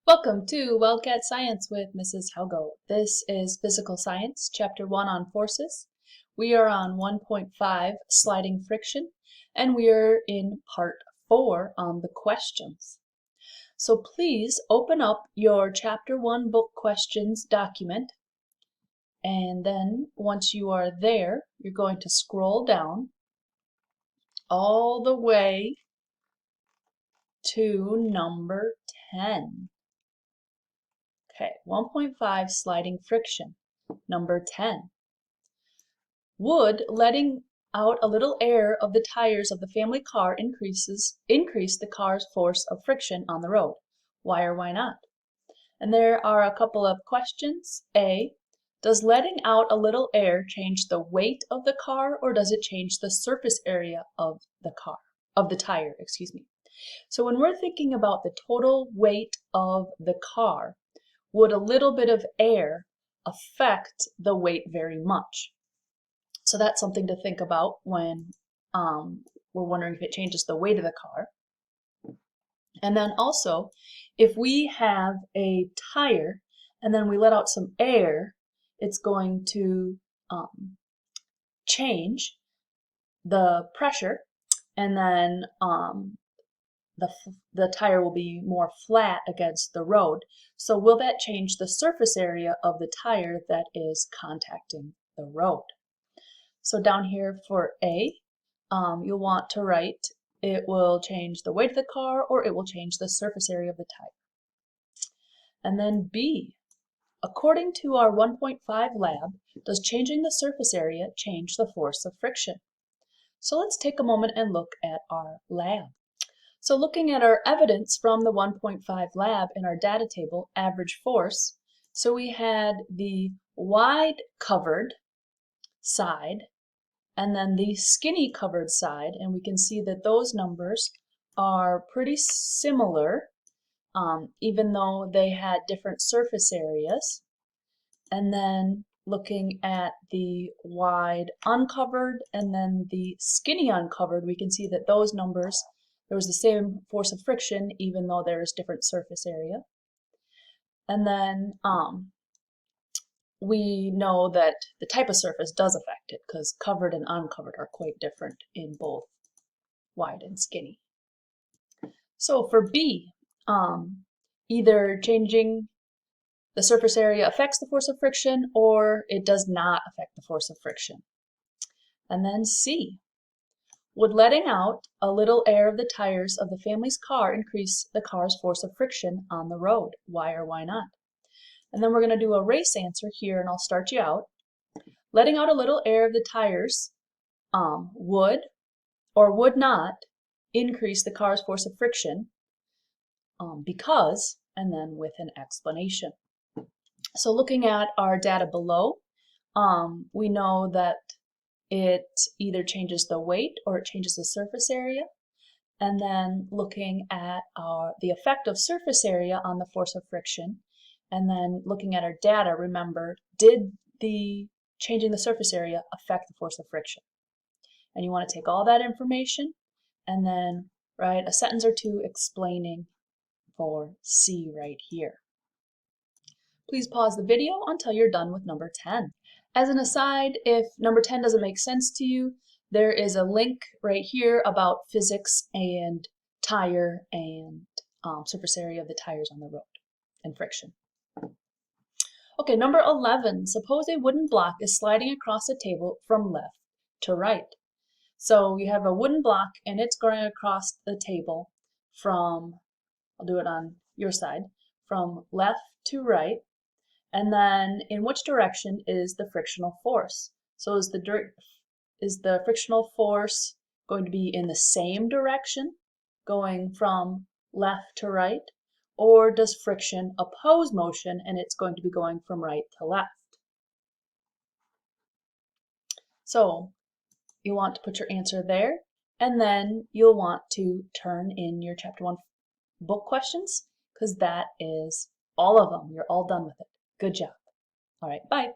Welcome to Wildcat Science with Mrs. Helgo. This is Physical Science, Chapter 1 on Forces. We are on 1.5, Sliding Friction, and we are in Part 4 on the questions. So please open up your Chapter 1 book questions document, and then once you are there, you're going to scroll down all the way to number 10. Okay, 1.5 sliding friction. Number 10. Would letting out a little air of the tires of the family car increase the car's force of friction on the road? Why or why not? And there are a couple of questions. A, does letting out a little air change the weight of the car, or does it change the surface area of the tire, excuse me. So when we're thinking about the total weight of the car, would a little bit of air affect the weight very much? So that's something to think about when we're wondering if it changes the weight of the car. And then also, if we have a tire and then we let out some air, it's going to change the pressure, and then the tire will be more flat against the road. So will that change the surface area of the tire that is contacting the road? So down here for A, you'll want to write it will change the weight of the car or it will change the surface area of the tire. And then B, according to our 1.5 lab, does changing the surface area change the force of friction? So let's take a moment and look at our lab. So looking at our evidence from the 1.5 lab in our data table, average force, so we had the wide covered side and then the skinny covered side, and we can see that those numbers are pretty similar, even though they had different surface areas. And then looking at the wide uncovered and then the skinny uncovered, we can see that those numbers, there was the same force of friction, even though there's different surface area. And then we know that the type of surface does affect it, because covered and uncovered are quite different in both wide and skinny. So for B, either changing the surface area affects the force of friction or it does not affect the force of friction. And then C, would letting out a little air of the tires of the family's car increase the car's force of friction on the road? Why or why not? And then we're going to do a race answer here, and I'll start you out. Letting out a little air of the tires would or would not increase the car's force of friction because, and then with an explanation. So looking at our data below, we know that it either changes the weight or it changes the surface area. And then looking at the effect of surface area on the force of friction, and then looking at our data, remember, did the changing the surface area affect the force of friction? And you want to take all that information and then write a sentence or two explaining for C right here. Please pause the video until you're done with number 10. As an aside, if number 10 doesn't make sense to you, there is a link right here about physics and tire and surface area of the tires on the road and friction. Okay, number 11, suppose a wooden block is sliding across a table from left to right. So you have a wooden block and it's going across the table from, I'll do it on your side, from left to right. And then in which direction is the frictional force? So is the frictional force going to be in the same direction, going from left to right? Or does friction oppose motion and it's going to be going from right to left? So you want to put your answer there, and then you'll want to turn in your Chapter 1 book questions, because that is all of them. You're all done with it. Good job. All right, bye.